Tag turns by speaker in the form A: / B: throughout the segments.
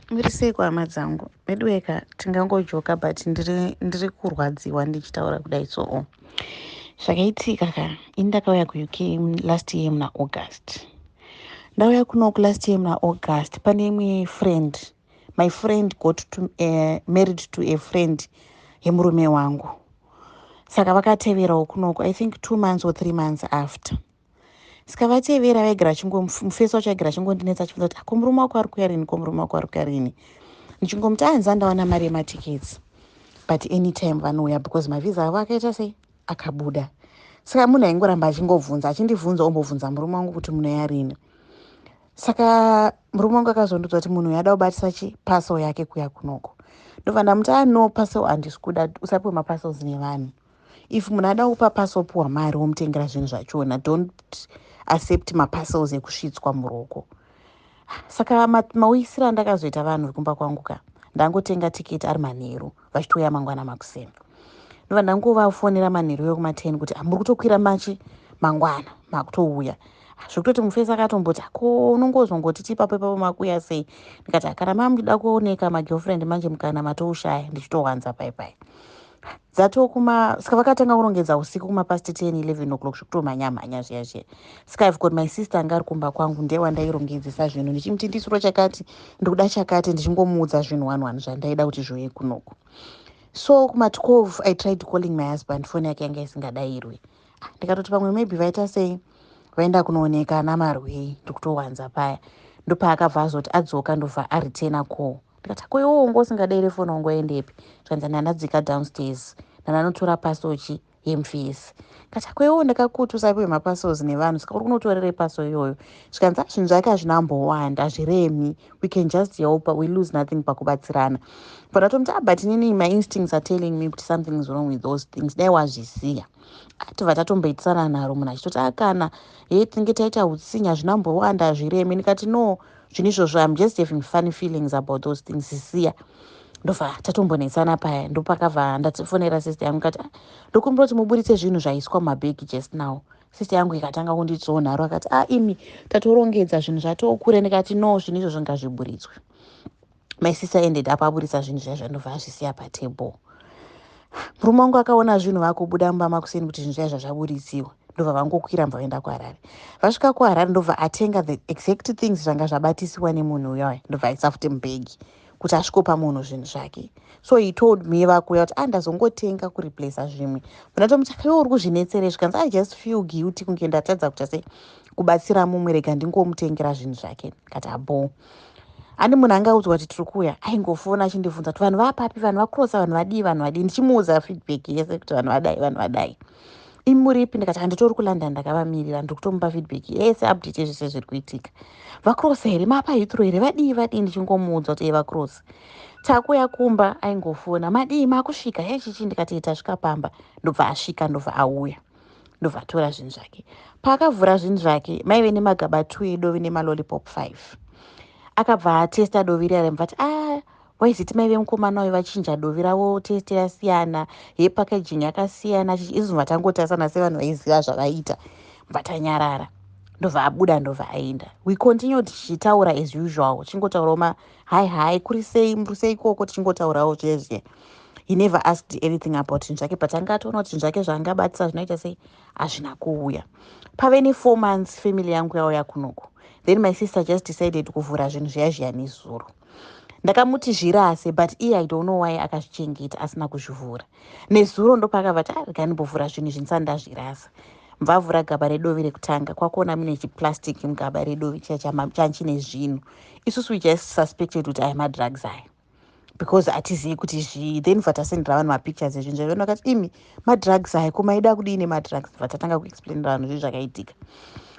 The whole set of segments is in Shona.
A: Muri sei kuhama dzangu? Medweka tingangojoka but ndiri kurwadziwa ndichitaura kudai so. Zvakaitika ka indakauya kuUK last year muna August. Ndauya kunoku last year muna August pane imwe friend. My friend got married to a friend yemurume wangu. Saka vakateverawo kunoku I think 2 months or 3 months after. Saka vatevera vaigara mufesi wacho aigara chingondinetsa achibvunza kuti komurume wako ari kuya rini, komurume wako ari kuya rini. Ndichingomutsa hanzi ndawana mari yematiketsi but anytime vanouya because mavhiza avo akaita sei akabuda. Saka munhu aingoramba achindibvunza ombobvunza murume wangu kuti munoya rini. Saka murume wangu akazondudza kuti munhu yada kubatisa passport yake kuya kunoko. Ndobva ndamuti no passport handisi kuda, usapiwe mapassports nevanhu. If munhu ada kupa passport puwa mari womutengera zvinhu zvachona, don't accept mapassports ekusvitswa muruoko. Saka mauisira ndakazoita vanhu kumba kwangu ka ndangotenga tiketi ari manheru vachitouya mangwana makuseni. Ndobva ndangovafonera manheru yekuma10 kuti muri kutokwira machi mangwana makutouya. Zvekutoti mufesi akatomboti ko unongozongoti tipapo ipapo makuya sei. Ndikati kana mamuda kuoneka magirlfriend manje mukana matoushaya ndichitowanza pai. Saka vakatanga kurongedza usiku kumapast 10 11 o'clock zvekutomhanya zviya. Saka I've got my sister anga ari kumba kwangu ndiye wandairongedzesa zvinhu ndichimuti ndisuro chakati ndikuda chakati ndichingomuudza zvinhu 1 zvandaida kuti zviuye kunoku. So kuma12 I tried calling my husband, phone yake yanga isingadayirwi. Ndikatoti pamwe maybe vaita sei vaenda kunooneka namarwei ndikutowanza paya. Ndopaakabva azoti adzoka ndobva aritena call. Ndikati koiwo ungo usingadayire phone wangu endepi. Zvanzi ndadzika downstairs ndanotora passport yemufesi. Kati koiwo ndakakuti usapiwe mapassports nevanhu saka uri kunotorere passport iyoyo. Zvikanzi zvinhu zvake hazvinambowanda hazviremi, we can just help, we lose nothing pakubatsirana. But ndatomuti but inini my instincts are telling me kuti something is wrong with those things. Dai wazvisiya. Tobva tatomboitisana naro munhu achitoti kana tinenge taita utsinya hazvinambowanda hazviremi. Ndikati no, zvinhu izvozvo I'm just having funny feelings about those things. Zisiya. Ndobva tatombonetsana paya ndopakabva ndatifonera sister yangu kati ndokumbira kuti muburitse zvinhu zvaiswa mumabhegi just now. Sister yangu ikatanga kunditsonharo akati imi tatorongedza zvinhu zvatokure. Ndikati no, zvinhu izvozvo ngazviburitswe. My sister ended up aburitsa zvinhu zvaizvo ndobva azvisiya patable. Murume wangu akaona zvinhu vakubuda mumba makuseni kuti zvinhu zvaizvo zvaburitsiwa. Ndobva vangokwira vaenda kuHarare. Vasvika kuHarare ndobva atenga the exact things zvanga zvabatisiwa nemunhu uyoyo. Ndobva aisa futi mubhegi kuti asvikopa munhu zvinhu zvake. So he told me vakuya kuti ndazongotenga kureplace zvimwe. Ndatomuti uri kuzvinetsere zvikanzi I just feel guilty kunge ndatadza kuita sei kubatsira mumwe rega ndingomutengera zvinhu zvake. Kati abo ani munhu angaudzwa kuti tiri kuuya aingofona achindibvunza kuti vanhu vapapi, vanhu vakrosa, vanhu vadii. Ndichimuudza feedback yese kuti vanhu vadai. Imi muripi? Ndikati handitori kuLondon ndakavamirira ndiri kutomupa feedback yese update yezvese zviri kuitika. Vakrosa here, mapa Heathrow here, vadii ndichingomuudza kuti vakrosa. Takuya kumba aingofona madii makusvika hechichi. Ndikati tasvika pamba. Ndobva asvika ndobva auya ndobva atora zvinhu zvake. Paakavhura zvinhu zvake maive nemagaba 2 edovi nemalolipop 5. Akabva atesta dovi riya mvati waiziti maive mukomana wayo vachinja dovi ravo test yasiyana yepackaging yakasiyana izvo vatangotasana sevanhu vaiziva zvavaita mvatanyarara. Ndobva abuda ndobva aenda. We continued tichitaura as usual chingotaurawo hi kuri sei muri sei ikoko tichingotaurawo zvezve. He never asked anything about zvinhu zvake but angatoona kuti zvinhu zvake zvaangabatisa zvinoita sei hazvina kuuya. Pave ne4 months family yangu yauya kunoko. Then my sister just decided kuvhura zvinhu zviya nezuro. Ndakamuti zvirase but I don't know why akazvichengeta asina kuzvivhura. Nezuro ndopakabva ndambovhura zvinhu zvinisana ndazvirasa. Mvavhura gaba redovi rekutanga kwakuona mune chiplastic mugaba redovi chine zvinhu. Isusu we just suspected kuti madrugs aya because hatizivi kuti zvii. Then vatasendera vanhu mapictures ezvinhu zvavona vakati imi madrugs aya kumaida kudii nemadrugs. Vatatanga kuexplainera vanhu zvinhu zvakaitika.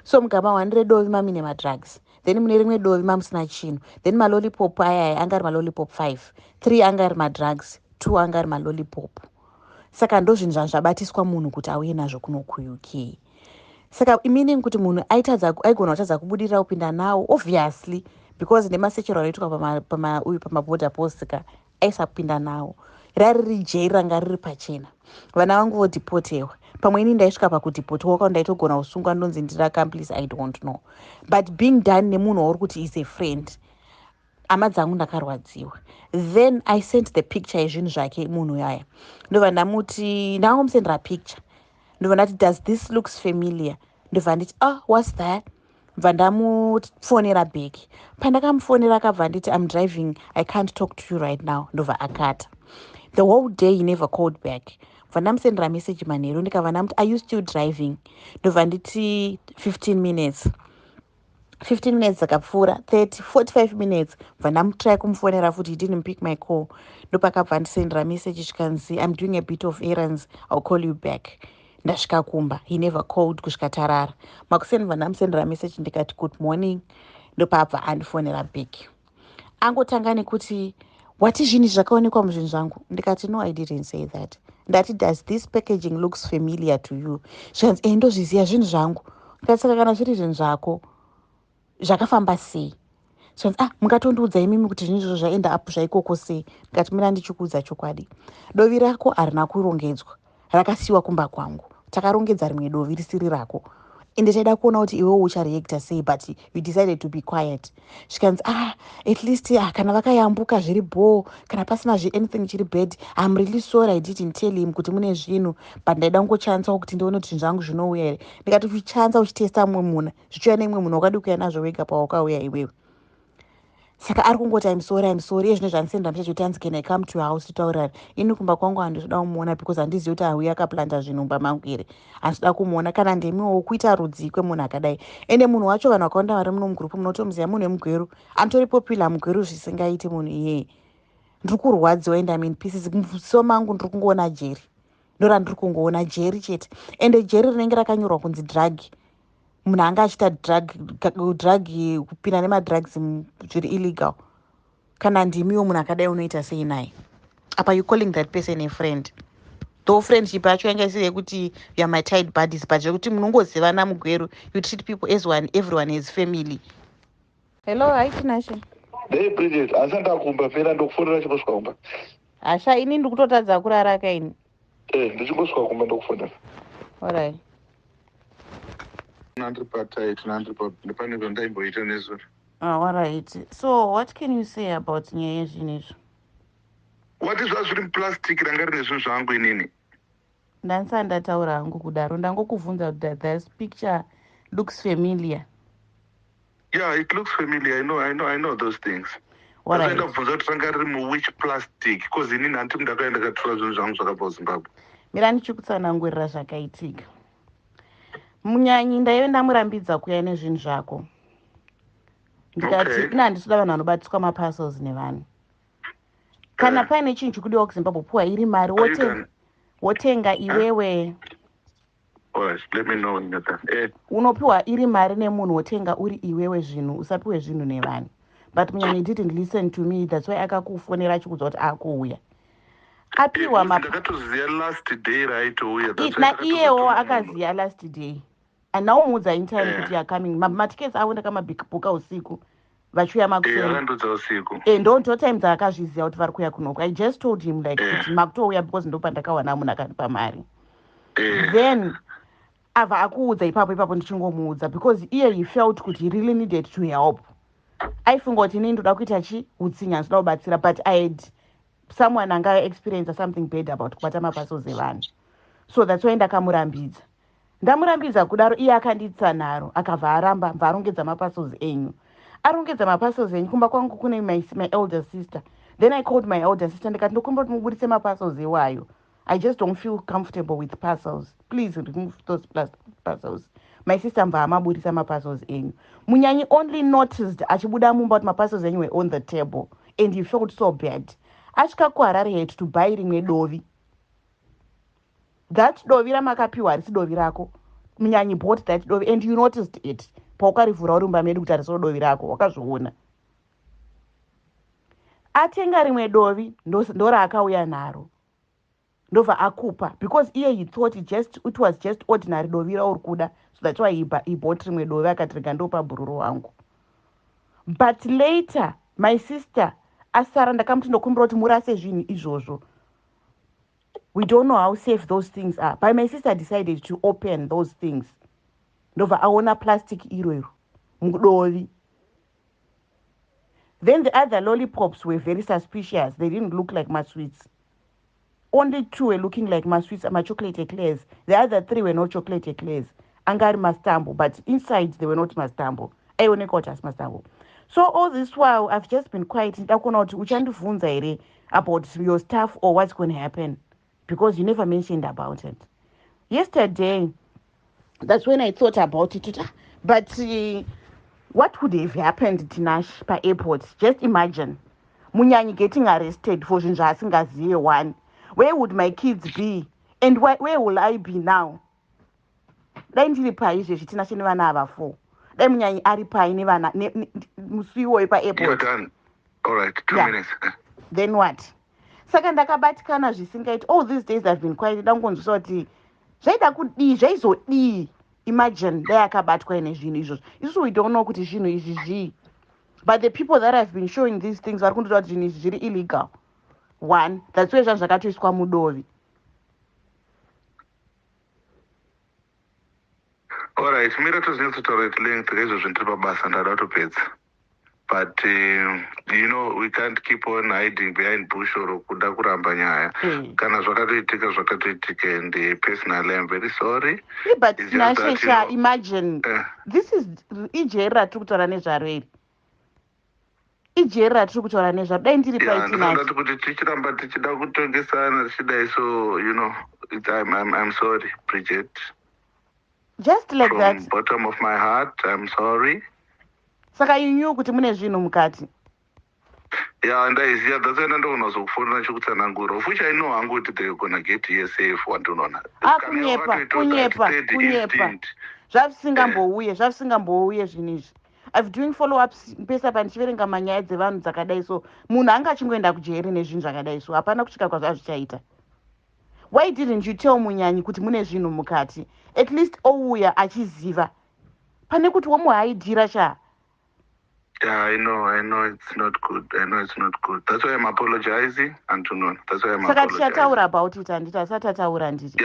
A: So mugaba 1 redovi mamine madrugs. Then mune rimwe dovi mamusina chinhu. Then malolipop aya anga ari malolipop 5. 3 anga ari madrugs, 2 anga ari malolipop. Saka ndo zvinhu zvabatiswa munhu kuti auye nazvo kuno kuUK. Saka meaning kuti munhu aigona kutadza kubudirira kupinda nawo obviously because nemasechero anoitwa pamaborder post ka aisa kupinda nawo. Rari jail ranga riri pachena. Vana vangu vodhipotewa. Pamwe ini ndaisvika pakudhipotewa kwa ndaitogona kusungwa ndonzi ndiri accomplice I don't know. But being done nemunhu wauri kuti is a friend. hama dzangu ndakarwadziwa. Then I sent the picture yezvinhu zvake munhu yaya. Ndobva ndamuti ndakamupsendera picture. Ndobva ndati does this looks familiar? Ndobva nditi what's that? Bva ndamufonera back. Pandakamufonera akabva nditi I'm driving, I can't talk to you right now. Ndobva akata. The whole day he never called back. Bva ndamusendera message manheru ndikabva ndamuti are you still driving? Ndobva nditi 15 minutes. 15 minutes dzakapfuura 30 45 minutes bva ndamutry kumufonera futi he didn't pick my call. Ndopakabva ndisendera message chikanzi I'm doing a bit of errands, I'll call you back. Ndasvika kumba, he never called kusvika tarara. Makuseni bva ndamusendera message ndikati good morning. Ndopabva andifonera back. Angotanga nekuti wati zvinhu zvakaonekwa muzvinhu zvangu. Ndikati no, I didn't say that. Ndati does this packaging looks familiar to you? Zvikanzi ndozviziva zvinhu zvangu. Ndikati saka kana zviri zvinhu zvako zvakafamba sei? So mungatondiudza imimi kuti zvinhu izvozvo zvaenda apo zvaikoko sei? Ndikati mina ndichikuudza chokwadi, dovi rako harina kurongedzwa, rakasiyiwa kumba kwangu. Takarongedza rimwe dovi risiri rako, ende taida kuona kuti iwewo uchareacta sei, but you decided to be quiet. Zvikanzi at least kana vakayambuka zviri bhoo, kana pasina anything chiri bad, I'm really sorry I didn't tell him kuti mune zvinhu, but ndaida ngochansawo kuti ndione kuti zvinhu zvangu zvinouya here. Ndikati uchichansa uchitesta mumwe munhu zvichiuya nemumwe munhu wakadi kuuya nazvo wega pawakauya iwewe. Saka ari kungoti I'm sorry iye zvino zvandisendera message kuti hanzi can I come to your house titaurira. Ini kumba kwangu handizoda kumuona because handizivi kuti auya akaplanta zvinhu mumba mangu here. Handizoda kumuona kana ndemiwo kuita rudzi kwemunhu akadai. Ende munhu wacho vanhu vakawanda vari muno mugrupu munotomuziva munhu wemugweru anotori popular mugweru zvisingaiti munhu iyeye. Ndiri kurwadziwa ende I'm in pieces. Muso mangu ndiri kungoona jeri. Ndora ndiri kungoona jeri chete. Ende jeri rinenge rakanyorwa kunzi drug. Munhu anga achita drug kupinda nemadrugs zviri illegal. Kana ndimiwo munhu akadai unoita sei naye? Apa you calling that person a friend? Though friendship yacho yanga isiri yekuti you are my tight buddies, but zvekuti munongozivana mugweru, you treat people as one, everyone is family. Hello, yaTinashe.
B: Hey Bridget, asanda kumba pera ndokufonera chiposwa kumba.
A: Asha ini ndikutotadza kurara kaini.
B: Ndichingoswa kumba ndokufonera.
A: Alright.
B: Ndipane ndaimboita nezuro.
A: Alright. So what can you say about Nyaya zvinezvo?
B: What is zviri plastic ranga rine zvinhu zvangu inini?
A: Ndanisa ndataura hangu kudaro, ndangokuvunza kuti this picture looks familiar.
B: Yeah, it looks familiar. I know those things.
A: Alright.
B: Ndabvunza kuti ranga riri which plastic because inini handiti ndakaenda ndakatora zvinhu zvangu zvakabva Zimbabwe.
A: Mira ndichikutsanangurira zvakaitika. Munyanyi ndaive ndamurambidza kuuya nezvinhu zvako. Ndikati ina handitoda vanhu vanobatiswa maparcels nevanhu. Kana paine chinhu chikudiwa kuZimbabwe puwa iri mari wotenga iwewe.
B: Alright, let me know when you get that.
A: Unopiwa iri mari nemunhu wotenga uri iwewe zvinhu, usapiwe zvinhu nevanhu. But Munyanyi didn't listen to me, that's why akakufonera achikuudza kuti akuuya. Apiwa
B: ndakatoziva last day raitouya.
A: Iyewo akaziva last day. And now mudza in time kuti are coming. Matickets avo ndakamabhuka usiku. Vachiuya makuseni. Ndo time dzaakazviziva kuti vari kuuya kunoko. I just told him like kuti makutouya because ndopandakawana munhu akanipa mari. Then abva akuudza ipapo ndichingomuudza because iye he felt kuti he really needed to help. Aifunga kuti inini ndoda kuita utsinya ndoda kubatsira, but I had someone anga experience something bad about kubata maparcels evanhu. So that's why ndakamurambidza. Ndamurambidza kudaro iye akanditsa naro akabva aramba bva arongedza maparcels enyu. Arongedza maparcels enyu kumba kwangu kune my elder sister. Then I called my elder sister ndikati ndokumbira kuti mubudise maparcels ewayo. I just don't feel comfortable with parcels. Please remove those plastic parcels. My sister mba amabudisa maparcels enyu. Munyanyi only noticed achibuda mumba kuti maparcels enyu were on the table and he felt so bad. Asvika kuHarare head to buy rimwe dovi. That dovi ramakapiwa harisi dovi rako. Munyanyi bought that dovi and you noticed it. Paukarivhura uri mumba medu kuti harisoro dovi rako, wakazviona. Atenga rimwe dovi ndoraakauya naro. Ndobva akupa because he thought it was just ordinary dovi rauri kuda, so that's why he bought rimwe dovi akati rega ndopa bhururu wangu. But later my sister asara ndakamuti ndokumbira kuti murase zvinhu izvozvo. We don't know how safe those things are. But my sister decided to open those things. Ndobva aona plastic iro mudovi. Then the other lollipops were very suspicious. They didn't look like my sweets. Only 2 were looking like my sweets, my chocolate eclairs. The other 3 were not chocolate eclairs. Angari mastambo, but inside they were not mastambo. Aionekota mastambo. So all this while, I've just been quiet. Uchandivunza ere about your stuff or what's going to happen, because you never mentioned about it. Yesterday, that's when I thought about it. But what would have happened, Tinash, per airport? Just imagine. Munyanyi getting arrested for zvinhu one. Where would my kids be? And where will I be now? Dai ndiri pai izvezvi tinashe nevana ava 4. Dai munyanyi ari pai nevana musi iwoyo paairport.
B: You're done. All right, 2 minutes.
A: Then what? Saka ndakabatikana zvisingaiti. All these days I've been quiet. Dangonzwiswa kuti zvaida kudii, zvaizodii. Imagine dai akabatwa ine zvinhu izvozvo. Isusu we don't know kuti zvinhu izvi zvii. But the people that have been showing these things vari kundotaura kuti zvinhu izvi zviri illegal. One, that's why zvanhu zvakatoiswa mudovi.
B: All right, mira tozinotsotaura kuti length izvozvo ndiri pabasa ndada kutopedza. But you know, we can't keep on hiding behind bush or kuda kuramba nyaya. Kana zvakatoitika and personally I'm very sorry.
A: But Nashesha, imagine this is ijera tiri kutaura nezvaro iri. Ijera tiri kutaura nezvaro. Dai ndiri paitina.
B: Ndati kuti tichiramba tichida kutongesana tichidai, so you know, I'm sorry, Bridget.
A: Just like
B: From
A: that.
B: From bottom of my heart, I'm sorry.
A: Saka you knew kuti mune zvinhu mukati.
B: Yeah, ndaiziva. That's why ndandoona zokufonera chikutsanangura. Of which I know hangu kuti they're gonna get here safe wandinoona.
A: Kunyepa. Zvavisingambouye zvinhu izvi. I've doing follow-ups pesa pandichiverenga manyaya dzevanhu dzakadai, so munhu anga achingoenda kujeri nezvinhu zvakadai, so hapana kusvika kwazvazvichaita. Why didn't you tell munyanyi kuti mune zvinhu mukati? At least ouya achiziva. Pane kuti womuhaidhira sha.
B: Yeah, I know it's not good. That's why I'm apologizing, Antonon. That's why I'm apologizing.
A: Saka tichataura about it, andita satataura nditi.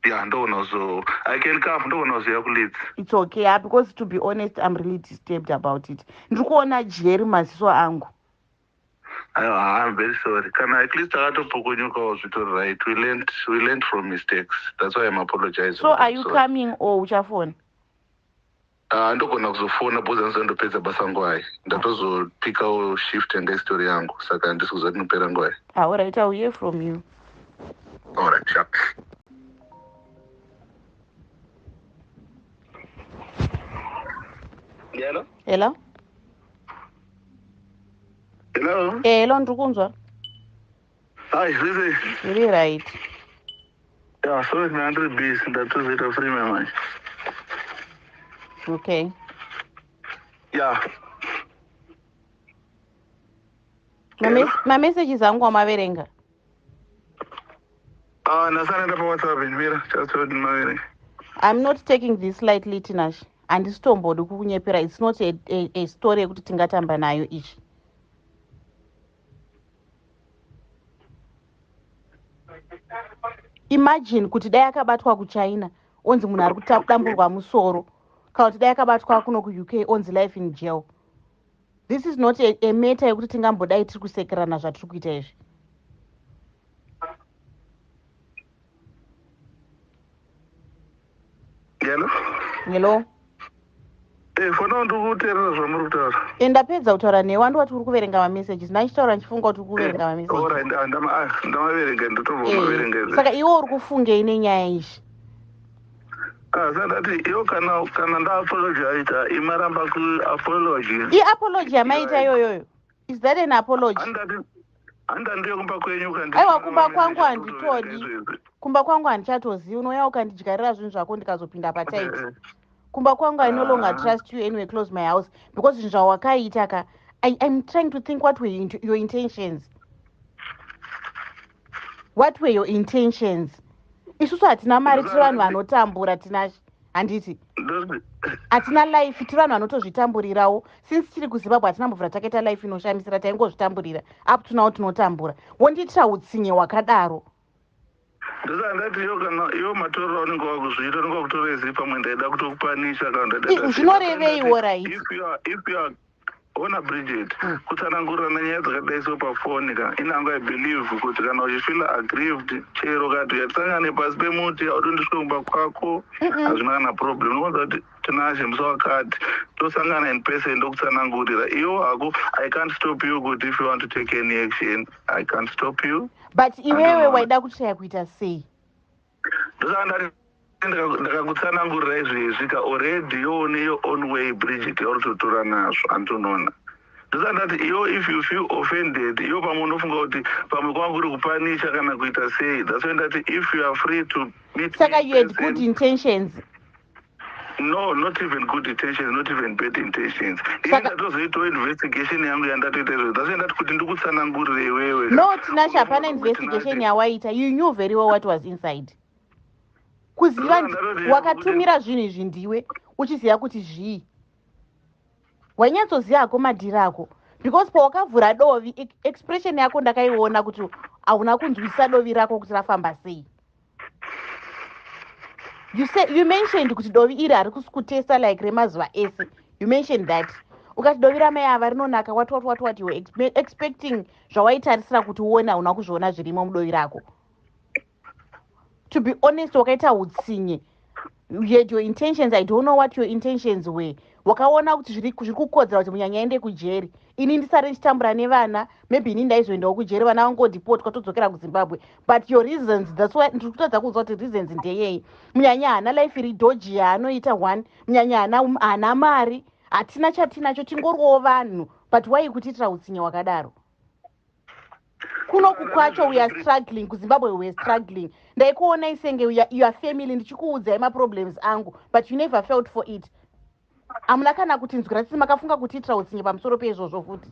B: Yeah, ndoona so I can come, ndoona so yakuleadza.
A: It's okay, because to be honest, I'm really disturbed about it. Ndiri kuona jeri maziso angu.
B: I'm very sorry. Can I at least takatopokonyukawo zvitori right? We learned from mistakes. That's why I'm apologizing.
A: So are you coming or uchafona?
B: Ndogona kuzofona because ndandopedza basa ngwai. Ndatozopikawo shift yanga history yangu. Saka handisi kuziva kuti nopera ngwai.
A: All right, I'll hear from you.
B: All right, sure. Hello?
A: Hello?
B: Hello?
A: Hello, ndiri kunzwa.
B: Hi, Lizzie.
A: Really right.
B: Yeah, sorry, I'm very busy. Ndatozoita free manje.
A: Okay.
B: Yeah.
A: My messages angu amaverenga.
B: Nasanaenda paWhatsApp mira, just hold maverenga.
A: I'm not taking this lightly, Tinash. Handisitombodi kukunyepera. It's not a story yekuti tingatamba nayo ichi. Imagine kuti dai akabatwa kuChina onzi munhu ari kudamburwa musoro, kana kuti dai akabatwa kuno kuUK onzi life in jail. This is not a matter yekuti tingambodai tiri kusekerana zvatiri kuita izvi. Hello?
B: Fona ndiri kuteerera zvamuri kutaura.
A: Ndapedza kutaura newe, wandoti uri kuverenga mamessages. Ndachitaura ndichifunga kuti uri kuverenga mamessages.
B: Alright, ndamaverenga, ndotobva
A: saka iwe uri kufungei nenyaya izvi?
B: Sandati iwo kana ndaapologiza imaramba kuapology.
A: Apology yamaita iyoyoyo? Is that an apology?
B: Handa ndiyo kumba kwenyu kandi.
A: Aiwa, kumba kwangu handitodi. Kumba kwangu handichatozivi. Unouya ukandidyarira zvinhu zvako ndikazopinda pataiti. Kumba kwangu I no longer trust you anyway, close my house. Because zvinhu zvawakaita ka, I'm trying to think what were your intentions. What were your intentions? Isusu hatina mari, tiri vanhu vanotambura, Tinashe. Handiti? Hatina life, tiri vanhu vanotozvitamburirawo. Since tiri kuZimbabwe hatina mbovhura takaita life inoshamisira, taingozvitamburira. Up to now tinotambura. Wondiitira utsinye hwakadaro.
B: Ndozandati iwo matorero aunenge wakuzviita unenge wakutora izivi pamwe ndaida kutokupanisha kana ndaida.
A: Zvinoreveiwo right?
B: Ona Bridget, kutsanangurana nyaya dzakadai so pafoni ka inango I believe kuti kana uchifeel aggrieved chero kati yatisangane pasi pemuti audondiswe kumba kwako hazvina kana problem. Unowanza kuti tinashe musi wakati tosangana in person ndokutsanangurira iwo hako I can't stop you kuti if you want to take any action I can't stop you.
A: But iwewe waida kuchaya kuita sei?
B: Ndosanga ndakakutsanangurira izvezvi ka already yoone your own way Bridget yauritotora nazvo antonona. Ndosandati iyo if you feel offended iyo pamwe unofunga kuti pamwe kwangu kuri kupanisha kana kuita sei. That's when that if you are free to meet
A: Saka you had good intentions.
B: No, not even good intentions, not even bad intentions. Ndatozoitawo investigation yangu yandatoita izvo. That's when that kuti ndikutsanangurire iwewe.
A: No, Tinashe, hapana investigation yawaita. You knew very well what was inside. Kuziva wakatumira zvinhu izvi ndiwe uchiziva kuti zvii. Wanyatsoziva hako madhiri ako. Because pawakavhura Dovi, expression yako ndakaiona kuti hauna kunzwisisa Dovi rako kuti rafamba sei. You mentioned kuti Dovi iri hari kuskutesa like remazuva ese. You mentioned that. Ukati Dovi ramai ava rinonaka what you were expecting zvawaitarisira kuti uone hauna kuzviona zvirimo mudovi rako. To be honest, wakaita utsinye. You had your intentions. I don't know what your intentions were. Wakaona kuti zviri kukodzera kuti munyanya ende kujeri. Ini ndisare ndichitambura nevana, maybe ini ndaizoendawo kujeri vana vangodipotwa todzokera kuZimbabwe. But your reasons, that's why ndiri kutadza kuzwa kuti reasons ndeyei. Munyanya hana life iri dodgy yaanoita one. Munyanya hana mari. Hatina chatinacho tingoriwo vanhu. But why kutiitira utsinye wakadaro? Kunoku kwacho we are struggling, kuZimbabwe we are struggling. Ndaikuona isenge your family ndichikuudzai maproblems angu, but you never felt for it. Amuna kana kutinzwira tsima makafunga kutiitira utsinye pamusoro peizvozvo futi.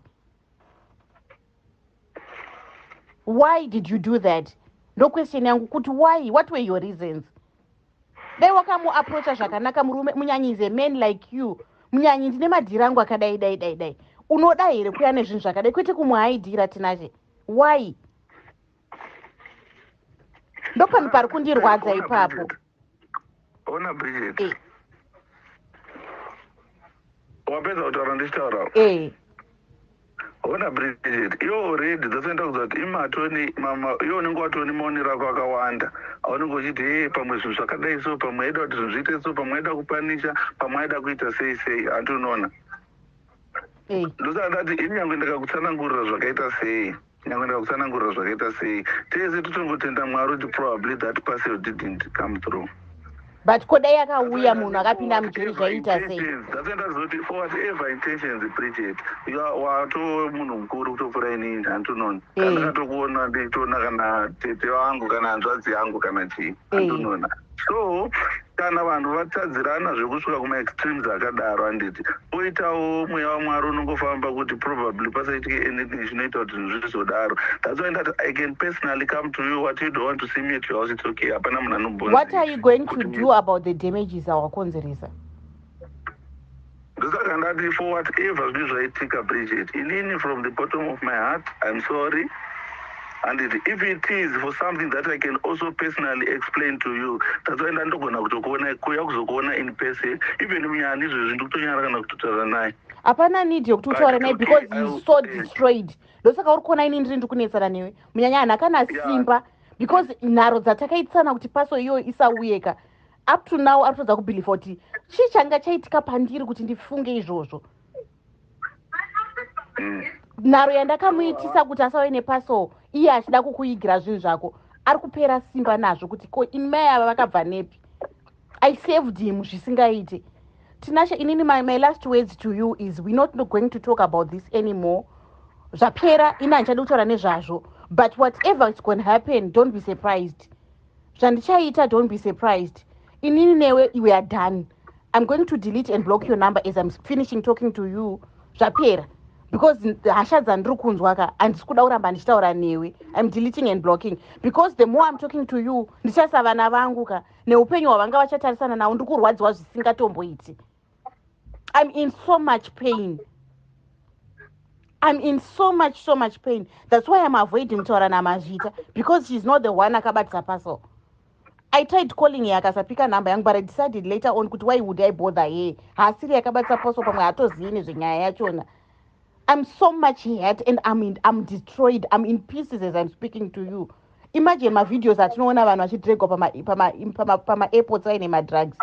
A: Why did you do that? No question yangu kuti why? What were your reasons? Dai wakamuapproacha zvakanaka murume munyanyi is a man like you. Munyanyi ndine madhiri angu akadai. Unoda here kuya nezvinhu zvakadai kwete kumuhaidhira Tinashe. Why? Ndopani pari kundirwadza ipapo.
B: Ona Bridget. Wapedza kutaura ndichitaura. Ona Bridget, iwo already dzasoenda kuziva kuti imatoni mama iwo unenge watoni maonero ako akawanda. Aunenge uchiti pamwe zvinhu zvakadai so pamwe aida kuti zvinhu zviite so pamwe aida kupanisha pamwe aida kuita sei antonoona. Ndosandati ini nyange ndakakutsanangurira zvakaita sei. Tese totongotenda Mwari kuti probably that parcel didn't come through.
A: But kodai yakauya munhu akapinda mujeri zvaita sei?
B: Dzasoenda zoti for whatever intentions Bridget, wato munhu mukuru kutopfuura inini antonoona. Kana ndakatokuona nditoona kana tete wangu kana hanzvadzi yangu kana chii antonoona. So kana vanhu vatadzirana zvekusvika kuma-extremes akadaro handiti oitawo mweya waMwari unongofamba kuti probably pasaitike anything zvinoita kuti zvinhu zvizodaro. That's why that I can personally come to you. What you don't want to see me at your house, it's okay. Hapana munhu anobvunza.
A: What are you going to do about the damages awakonzeresa?
B: Ndosaka ndati for whatever zvinhu zvaitika Bridget, inini from the bottom of my heart I'm sorry. And if it is for something that I can also personally explain to you, that's why ndandogona kutokuona kuya kuzokuona in person. Even munyani izvezvi ndikutonyara kana kutotaura naye.
A: Hapana need yokutaura naye because he's so destroyed. Ndosaka uri kuona ini ndiri ndikunetsana newe. Munyanya hana kana simba because nharo dzatakaitsana kuti paso iyoyo isauyeka. Up to now arikutodza kubelieve kuti chii changa chaitika pandiri kuti ndifunge izvozvo. Nharo yandakamuitisa kuti asave nepaso iye achida kukuigira zvinhu zvako ari kupera simba nazvo kuti ko ini mai ava vakabva nepi. I saved him zvisingaite. Tinashe, inini my last words to you is we're not going to talk about this anymore. Zvapera ina handichadi kutaura nezvazvo, but whatever is going to happen, don't be surprised. Zvandichaita, don't be surprised. Inini newe we are done. I'm going to delete and block your number as I'm finishing talking to you. Zvapera. Because hasha dzandiri kunzwa ka handisi kuda kuramba ndichitaura newe. I'm deleting and blocking because the more I'm talking to you ndichasava navangu ka neupenyu hwavanga vachatarisana nawo ndiri kurwadziwa zvisingatomboiti. I'm in so much pain. I'm in so much pain. That's why I'm avoiding kutaura naMazvita because she's not the one akabatisa parcel. I tried calling her akasapika number yangu but I decided later on kuti why would I bother her. Haasiri akabatisa parcel pamwe hatozivi nezvenyaya yachona. I'm so much hurt and I'm destroyed. I'm in pieces as I'm speaking to you. Imagine my videos atinoona vanhu vachidregwa pama-airports aine madrugs.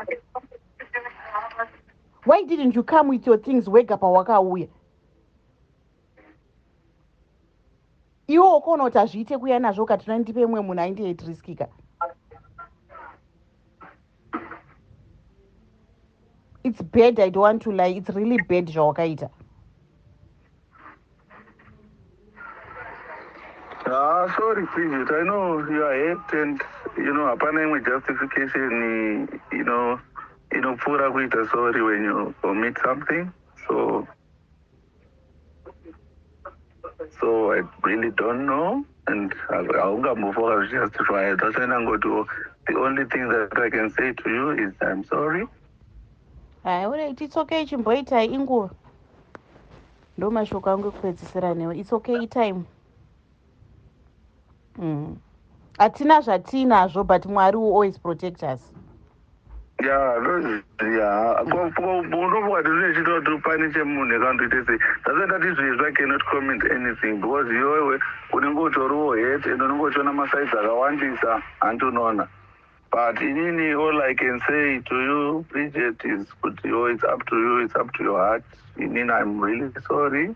A: Why didn't you come with your things wega pawakauya? Iwo ukaona kuti hazviite kuya nazvo katina ndipe mumwe munhu ainge aitiriskika. It's bad, I don't want to lie. It's really bad zvawakaita.
B: Sorry, Bridget. I know you are hurt and, hapana imwe justification, pura kuita sorry when you commit something. So I really don't know, and haungambofoka justify it. The only thing that I can say to you is I'm sorry.
A: Alright, it's okay. Chimboita inguva. Ndo mashoko angu ekupedzisira newe. It's okay time. Hatina zvatinazvo, but Mwari will always protect us.
B: Unombokwati zvine pane chemunhu akandoita sei zvazoita izvezvi I cannot comment anything because iwewe unenge utoriwo hate and unenge uchiona masaidzi akawandisa handinoona. But inini, all I can say to you, Bridget, is it's up to you, it's up to your heart. Inini, I'm really sorry.